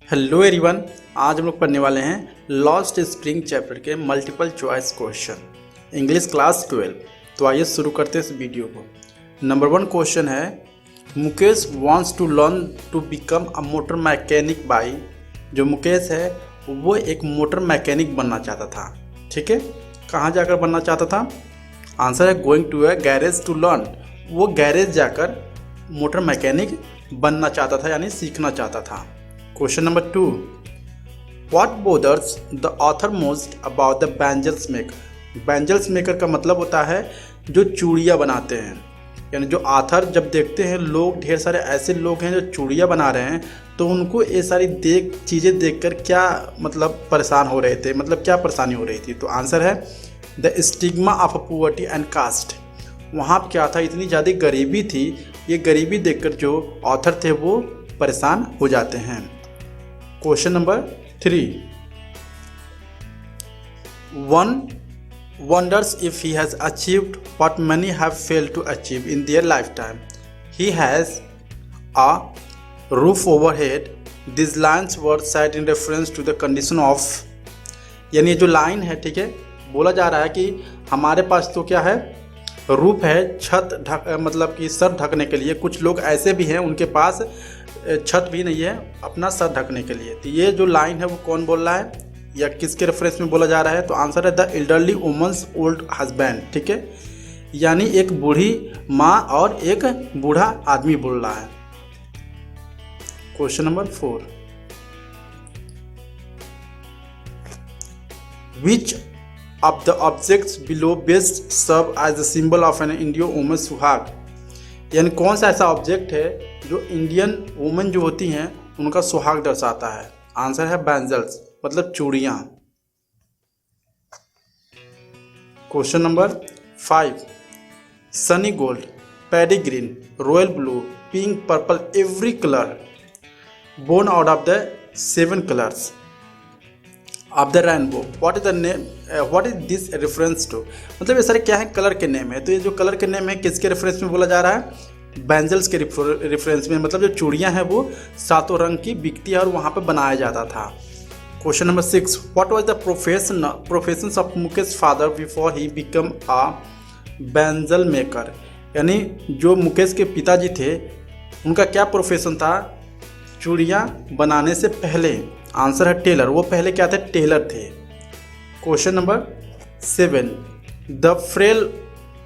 Hello everyone, आज हम लोग पढ़ने वाले हैं लॉस्ट स्प्रिंग चैप्टर के multiple choice question English class 12। तो आइए शुरू करते हैं इस वीडियो को। नंबर 1 क्वेश्चन है, Mukesh wants to learn to become a motor mechanic by. जो मुकेश है वो एक मोटर मैकेनिक बनना चाहता था। ठीक है, कहाँ जाकर बनना चाहता था? आंसर है going to a garage to learn. वो गैरेज जाकर मोटर मैकेनिक बनना चाहता था, यानी सीखना चाहता था। Question number 2, what bothers the author most about the bangles maker. Bangles maker का मतलब होता है जो चूड़ियाँ बनाते हैं, यानी जो ऑथर जब देखते हैं लोग, ढेर सारे ऐसे लोग हैं जो चूड़ियाँ बना रहे हैं, तो उनको ये सारी चीज़ें देखकर क्या मतलब परेशान हो रहे थे, मतलब क्या परेशानी हो रही थी। तो आंसर है the stigma of poverty and caste. वहाँ क्या था, इतनी ज़्यादा गरीबी थी, ये गरीबी देखकर जो ऑथर थे वो परेशान हो जाते हैं। Question number 3, one wonders if he has achieved what many have failed to achieve in their lifetime. He has a roof overhead. These lines were said in reference to the condition of, यानी जो line है, ठीक है, बोला जा रहा है कि हमारे पास तो क्या है, रूफ है, छत मतलब कि सर ढकने के लिए। कुछ लोग ऐसे भी हैं उनके पास छत भी नहीं है अपना सर ढकने के लिए। तो ये जो लाइन है वो कौन बोल रहा है या किसके रेफरेंस में बोला जा रहा है? तो आंसर है the elderly woman's old husband. ठीक है, यानी एक बूढ़ी माँ और एक बूढ़ा आदमी बोल रहा है। Question number 4, which of the objects below best serve as the symbol of an Indian woman सुहाग। यानी कौन सा ऐसा ऑब्जेक्ट है जो इंडियन वुमेन जो होती हैं उनका सुहाग दर्शाता है? आंसर है बैंजल्स, मतलब चूड़ियाँ। Question number 5, sunny gold, paddy green, royal blue, pink, purple, every colour born out of the 7 colours of the rainbow, what is the name, what is this reference to. मतलब ये सारे क्या है, colour के name है। तो ये जो कलर के नेम है किसके रेफरेंस में बोला जा रहा है? बैंजल्स के रेफरेंस में। मतलब जो चूड़ियाँ हैं वो 7 रंग की बिकती है और वहाँ पे बनाया जाता था। Question number 6, what was the profession of Mukesh father before he become a bangle maker. यानी जो मुकेश के पिताजी थे उनका क्या प्रोफेशन था चूड़ियाँ बनाने से पहले? आंसर है टेलर। वो पहले क्या थे? टेलर थे। Question number 7, the frail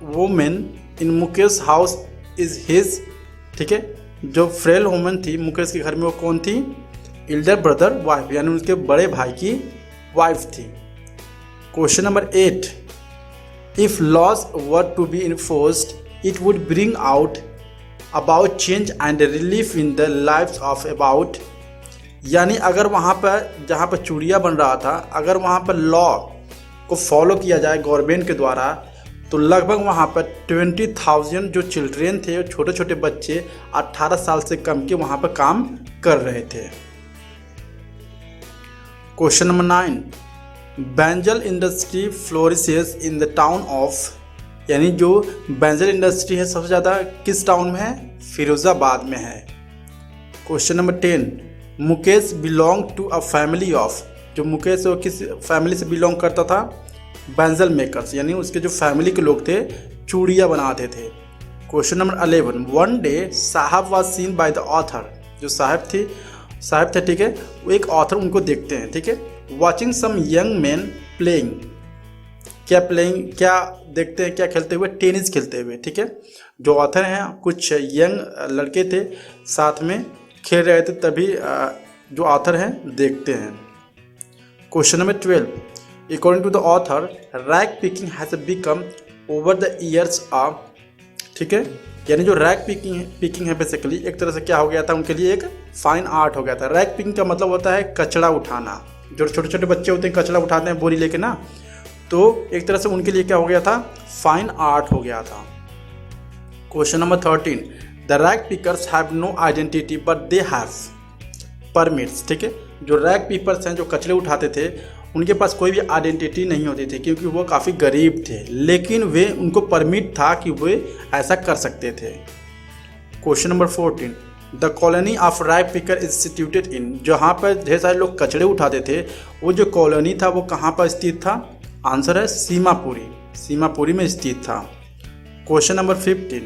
women in Mukesh house is his. ठीक है, जो फ्रेल वुमेन थी मुकेश के घर में वो कौन थी? एल्डर ब्रदर वाइफ, यानी उनके बड़े भाई की वाइफ थी। Question number 8, if laws were to be enforced it would bring out about change and relief in the life of about. यानी अगर वहाँ पर जहाँ पर चूड़ियाँ बन रहा था, अगर वहाँ पर लॉ को फॉलो किया जाए गवर्नमेंट के द्वारा, तो लगभग वहाँ पर 20,000 जो चिल्ड्रेन थे, छोटे छोटे बच्चे 18 साल से कम के वहाँ पर काम कर रहे थे। Question number 9, bangle industry flourishes in the town of. यानी जो बैंजल इंडस्ट्री है सबसे ज़्यादा किस टाउन में है? फिरोज़ाबाद में है। Question number 10, Mukesh belong to a family of. जो मुकेश वो किस फैमिली से बिलोंग करता था? बैंजल मेकर्स, यानी उसके जो फैमिली के लोग थे चूड़ियाँ बनाते थे। क्वेश्चन नंबर 11, वन डे साहब was scene bye the author. जो साहब थे, ठीक है, वो एक ऑथर उनको देखते हैं, ठीक है, watching some young man playing. क्या देखते हैं, क्या खेलते हुए? टेनिस खेलते हुए। ठीक है, जो ऑथर हैं कुछ यंग लड़के थे साथ में खेल रहे थे, तभी जो ऑथर हैं देखते हैं। Question number 12, according to the author rag picking has become over the years of. ठीक है, यानी जो रैग पिकिंग है बेसिकली एक तरह से क्या हो गया था उनके लिए? एक फाइन आर्ट हो गया था। रैग पिकिंग का मतलब होता है कचरा उठाना। जो छोटे छोटे बच्चे होते हैं कचरा उठाते हैं बोरी लेके ना, तो एक तरह से उनके लिए क्या हो गया था? फाइन आर्ट हो गया था। Question number 13, the rag pickers have no identity but they have permits. ठीक है, जो रैग पिकर्स हैं जो कचरे उठाते थे उनके पास कोई भी आइडेंटिटी नहीं होती थी क्योंकि वो काफ़ी गरीब थे, लेकिन वे उनको परमिट था कि वे ऐसा कर सकते थे। Question number 14, the colony of rag picker is situated in, जहाँ पर ढेर सारे लोग कचड़े उठाते थे, वो जो कॉलोनी था वो कहाँ पर स्थित था? आंसर है सीमापुरी, सीमापुरी में स्थित था। Question number 15,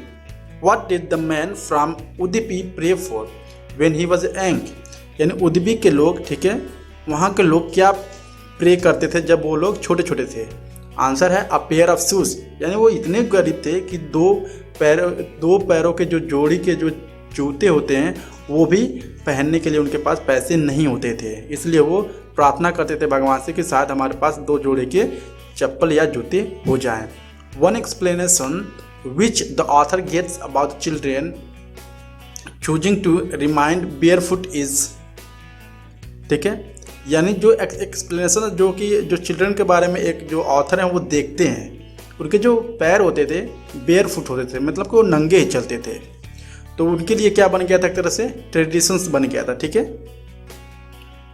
what did the man from Udupi pray for when he was young, यानी उदुपी के लोग, ठीक है, वहाँ के लोग क्या प्रे करते थे जब वो लोग छोटे छोटे थे? आंसर है अ पेयर ऑफ शूज, यानी वो इतने गरीब थे कि दो पैरों के जो जोड़ी के जो जूते होते हैं वो भी पहनने के लिए उनके पास पैसे नहीं होते थे, इसलिए वो प्रार्थना करते थे भगवान से कि शायद हमारे पास 2 जोड़े के चप्पल या जूते हो जाएं। One explanation which the author gets about children choosing to remind barefoot is, ठीक है, यानी जो एक्सप्लेनेशन जो चिल्ड्रन के बारे में एक जो ऑथर हैं वो देखते हैं, उनके जो पैर होते थे बेयर फुट होते थे, मतलब कि वो नंगे ही चलते थे, तो उनके लिए क्या बन गया था? एक तरह से ट्रेडिशंस बन गया था, ठीक है।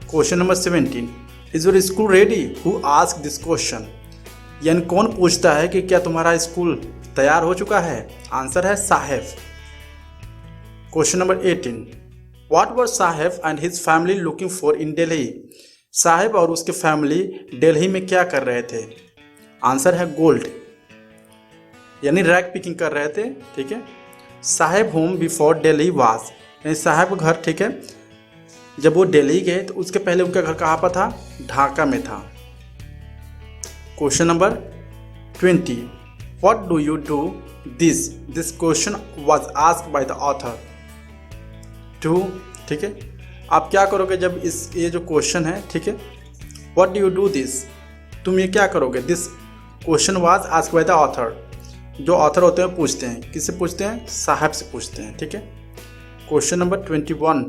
Question number 17, is your school ready? Who ask this question, यानी कौन पूछता है कि क्या तुम्हारा स्कूल तैयार हो चुका है? आंसर है Saheb. Question number 18, what were Saheb and his family looking for in Delhi? Saheb और उसके फैमिली दिल्ली में क्या कर रहे थे? आंसर है गोल्ड, यानी रैग पिकिंग कर रहे थे, ठीक है। साहेब होम बिफोर दिल्ली वाज, यानी साहेब घर, ठीक है, जब वो दिल्ली गए तो उसके पहले उनका घर कहाँ पर था? ढाका में था। Question number 20, what do you do this question was asked by the author to, ठीक है, आप क्या करोगे जब ये जो क्वेश्चन है, ठीक है, what do you do this, तुम ये क्या करोगे? This question was asked by the author, जो ऑथर होते हैं पूछते हैं, किससे पूछते हैं? साहब से पूछते हैं, ठीक है। Question number 21,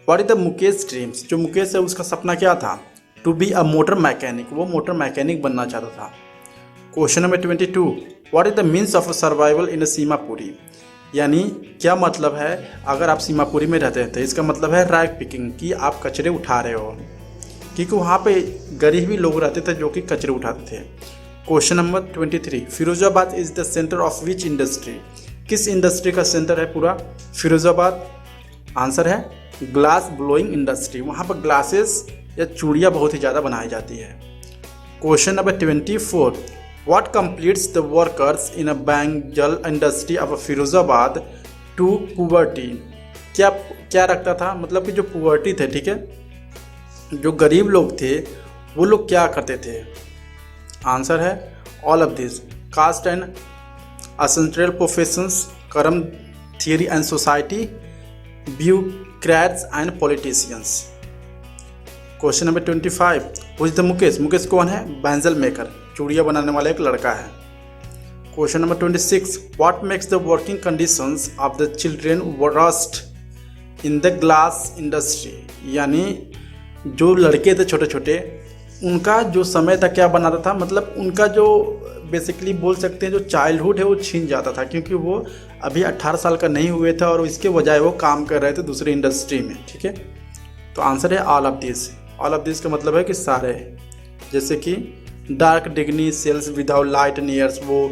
what is the Mukesh dreams, जो मुकेश है उसका सपना क्या था? To be a motor mechanic, वो मोटर मैकेनिक बनना चाहता था। Question number 22, what is the means of survival in Seemapuri, यानी क्या मतलब है अगर आप सीमापुरी में रहते हैं तो इसका मतलब है रैग पिकिंग, कि आप कचरे उठा रहे हो, क्योंकि वहाँ पे गरीब ही लोग रहते थे जो कि कचरे उठाते थे। Question number 23, Firozabad is the centre of which industry, किस इंडस्ट्री का सेंटर है पूरा फिरोजाबाद? आंसर है ग्लास ब्लोइंग इंडस्ट्री, वहाँ पर ग्लासेस या चूड़ियाँ बहुत ही ज़्यादा बनाई जाती है। Question number 24, what completes the workers in a bangle industry of Firozabad to poverty, क्या रखता था? मतलब कि जो पुवर्टी थे, ठीक है, जो गरीब लोग थे वो लोग क्या करते थे? आंसर है all of this, caste and ancestral professions, karma theory and society, bureaucrats and politicians. Question number 25, who is the Mukesh, Mukesh कौन है? बैंजल मेकर, चूड़ियाँ बनाने वाला एक लड़का है। Question number 26, what makes the working conditions of the children worst in the glass industry, यानी जो लड़के थे छोटे छोटे उनका जो समय था क्या बनाता था? मतलब उनका जो बेसिकली बोल सकते हैं जो चाइल्डहुड है वो छीन जाता था, क्योंकि वो अभी 18 साल का नहीं हुए थे और इसके बजाय वो काम कर रहे थे दूसरी इंडस्ट्री में, ठीक है। तो आंसर है all of this. All of this का मतलब है कि सारे, जैसे कि डार्क डिग्नी cells without light and ears, वो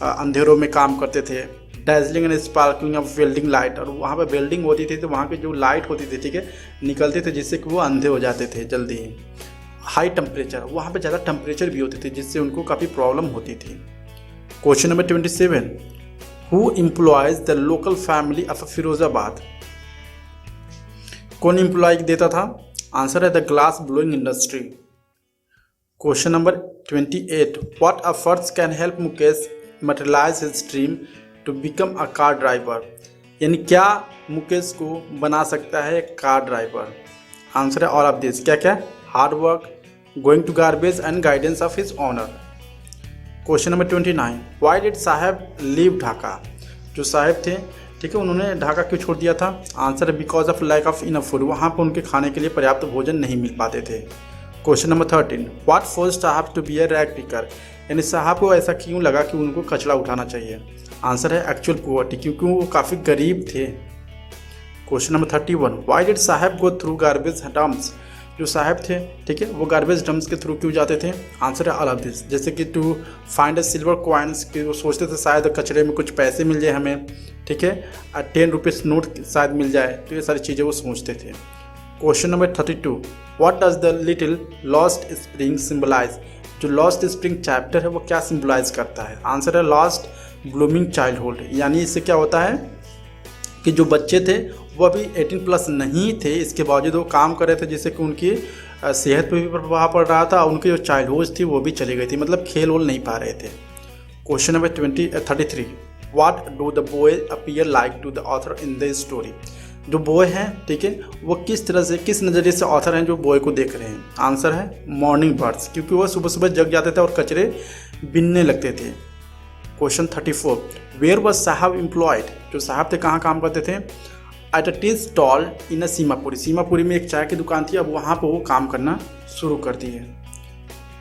अंधेरों में काम करते थे। Dazzling and sparkling of welding light, और वहाँ पे वेल्डिंग होती थी तो वहाँ की जो लाइट होती थी, ठीक है, निकलते थे जिससे कि वो अंधे हो जाते थे जल्दी ही। हाई टेम्परेचर, वहाँ पे ज़्यादा टेम्परेचर भी होती थी जिससे उनको काफ़ी प्रॉब्लम होती थी। Question number 27, who employs the local family of Firozabad, कौन एम्प्लॉय देता था? आंसर है the glass blowing industry. Question number 28, what efforts can help Mukesh materialise his dream to become a car driver, यानी क्या मुकेश को बना सकता है कार ड्राइवर? आंसर है ऑल ऑफ दिस। क्या क्या? Hard work, going to garbage and guidance of his honour. Question number 29, why did Saheb leave Dhaka, जो साहेब थे, ठीक है, उन्होंने ढाका क्यों छोड़ दिया था? आंसर है because of lack of enough food, वहाँ पर उनके खाने के लिए पर्याप्त भोजन नहीं मिल पाते थे। Question number 13, what forced Saheb to be a rag picker, यानी साहब को ऐसा क्यों लगा कि उनको कचरा उठाना चाहिए? आंसर है एक्चुअल पुअर्टी, क्योंकि वो काफ़ी गरीब थे। क्वेश्चन नंबर 31, व्हाई डिड साहब गो थ्रू गार्बेज डंप्स, जो साहब थे, ठीक है, वो गार्बेज डम्प्स के थ्रू क्यों जाते थे? आंसर है ऑल ऑफ दिस। जैसे कि to find a silver coins, कि वो सोचते थे शायद कचरे में कुछ पैसे मिल जाए हमें, ठीक है, 10 रुपीज़ नोट शायद मिल जाए, तो ये सारी चीज़ें वो सोचते थे। Question number 32, what does the little lost spring symbolise? जो लॉस्ट स्प्रिंग चैप्टर है वो क्या सिम्बलाइज करता है? आंसर है लॉस्ट ब्लूमिंग चाइल्डहुड। यानी इससे क्या होता है कि जो बच्चे थे वो अभी 18+ नहीं थे, इसके बावजूद वो काम कर रहे थे, जिससे कि उनकी सेहत पर भी प्रभाव पड़ रहा था, उनकी जो चाइल्डहुड थी वो भी चली गई थी, मतलब खेल वोल नहीं पा रहे थे। Question number 33, what do the boy appear like to the author in the story? जो बॉय हैं, ठीक है, वो किस तरह से, किस नज़रिए से ऑथर हैं जो बॉय को देख रहे हैं? आंसर है मॉर्निंग बर्ड्स, क्योंकि वो सुबह सुबह जग जाते थे और कचरे बिनने लगते थे। क्वेश्चन 34, वेयर वॉज साहब एम्प्लॉयड? जो साहब थे कहाँ काम करते थे? एट अ टी स्टॉल इन अ सीमापुरी। सीमापुरी में एक चाय की दुकान थी, अब वहाँ पर वो काम करना शुरू कर दिए।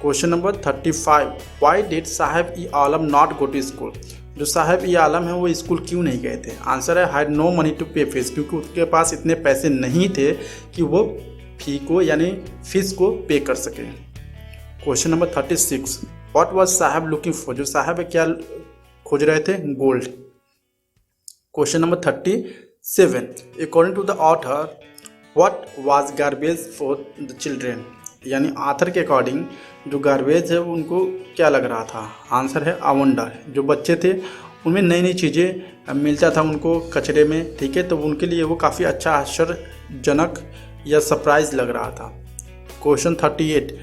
क्वेश्चन नंबर 35, वाई डिड साहब ई आलम नॉट गो टू स्कूल? जो साहब ई आलम है वो स्कूल क्यों नहीं गए थे? आंसर है हैड नो मनी टू पे फीस, क्योंकि उसके पास इतने पैसे नहीं थे कि वो फी को यानी फीस को पे कर सके। Question number 36, what was Saheb looking for? जो साहब है क्या खोज रहे थे? Gold. Question number 37, according to the author what was garbage for the children? यानी ऑथर के अकॉर्डिंग जो गार्बेज है वो उनको क्या लग रहा था? आंसर है अवंडर। जो बच्चे थे उनमें नई नई चीज़ें मिलता था उनको कचरे में, ठीक है, तो उनके लिए वो काफ़ी अच्छा आश्चर्यजनक या सरप्राइज लग रहा था। Question 38,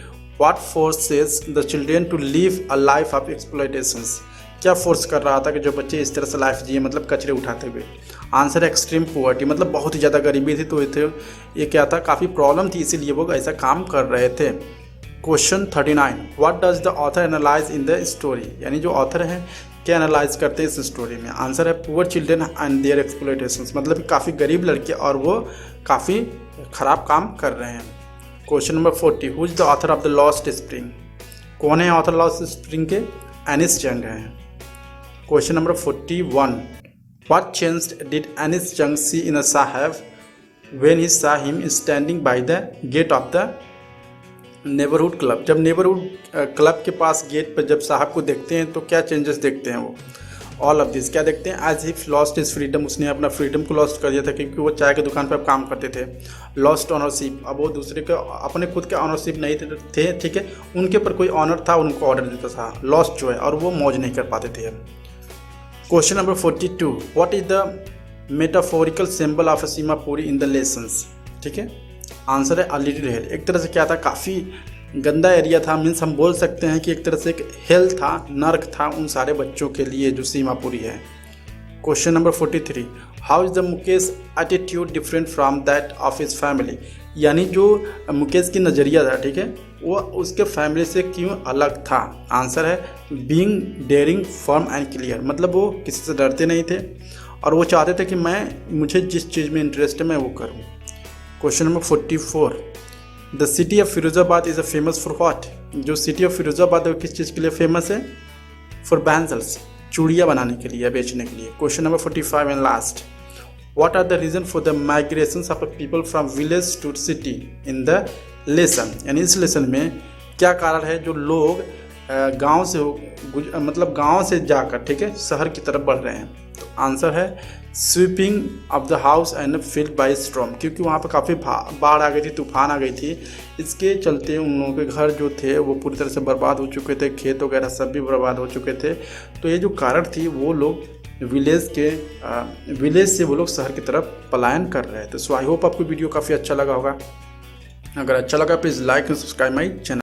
what forces the children to live a life of exploitations? क्या फोर्स कर रहा था कि जो बच्चे इस तरह से लाइफ जिए, मतलब कचरे उठाते हुए? आंसर है एक्सट्रीम पुअर्टी, मतलब बहुत ही ज़्यादा गरीबी थी, तो ये क्या था, काफ़ी प्रॉब्लम थी, इसीलिए वो ऐसा काम कर रहे थे। Question 39, what does the author analyse in the story? यानी जो ऑथर हैं क्या एनालाइज करते हैं इस स्टोरी में? आंसर है पुअर चिल्ड्रेन एंड देयर एक्सप्लॉयटेशंस, मतलब काफ़ी गरीब लड़के और वो काफ़ी ख़राब काम कर रहे हैं। Question number 40, who is the author of the lost spring? कौन है ऑथर लॉस्ट स्प्रिंग के? एनिस यंग हैं। Question number 41, what changed did Anees Jung see in a Saheb when he saw him standing by the gate of the neighbourhood club? जब neighbourhood club के पास gate पर जब साहब को देखते हैं तो क्या चेंजेस देखते हैं वो? ऑल ऑफ दिस क्या देखते हैं? एज हिफ लॉस्ट हिज फ्रीडम, उसने अपना फ्रीडम को लॉस्ट कर दिया था, क्योंकि वो चाय की दुकान पर काम करते थे। लॉस्ट ऑनरशिप, अब वो दूसरे के अपने खुद के ऑनरशिप नहीं थे, ठीक है, उनके पर कोई ऑनर था, उनको ऑर्डर देता था। लॉस्ट जो है, और वो मौज नहीं कर पाते थे। Question number 42, what is the metaphorical symbol of a Seemapuri in the lessons? ठीक है, आंसर है अ लिटिल हेल। एक तरह से क्या था, काफ़ी गंदा एरिया था, मीन्स हम बोल सकते हैं कि एक तरह से एक हेल था, नर्क था उन सारे बच्चों के लिए जो सीमापुरी है। Question number 43, how is the Mukesh attitude different from that of his family? यानी जो मुकेश की नज़रिया था, ठीक है, वो उसके फैमिली से क्यों अलग था? आंसर है being daring firm and clear, मतलब वो किसी से डरते नहीं थे और वो चाहते थे कि मुझे जिस चीज़ में इंटरेस्ट है मैं वो करूँ। Question number 44, the city of Firozabad is a famous for what? जो सिटी ऑफ फिरोजाबाद है वो किस चीज़ के लिए फेमस है? फॉर बैंगल्स, चूड़ियाँ बनाने के लिए, बेचने के लिए। Question number 45 and last, what are the reason for the migration of people from village to city in the lesson? यानी इस लेसन में क्या कारण है जो लोग गांव से मतलब गांव से जाकर, ठीक है, शहर की तरफ बढ़ रहे हैं? तो आंसर है sweeping of the house and field by storm, क्योंकि वहाँ पर काफ़ी बाढ़ आ गई थी, तूफान आ गई थी, इसके चलते उन लोगों के घर जो थे वो पूरी तरह से बर्बाद हो चुके थे, खेत वगैरह सब भी बर्बाद हो चुके थे। तो ये जो कारण थी, वो लोग विलेज से वो लोग शहर की तरफ पलायन कर रहे थे। सो आई होप आपको वीडियो काफ़ी अच्छा लगा होगा। अगर अच्छा लगा please like and subscribe my channel.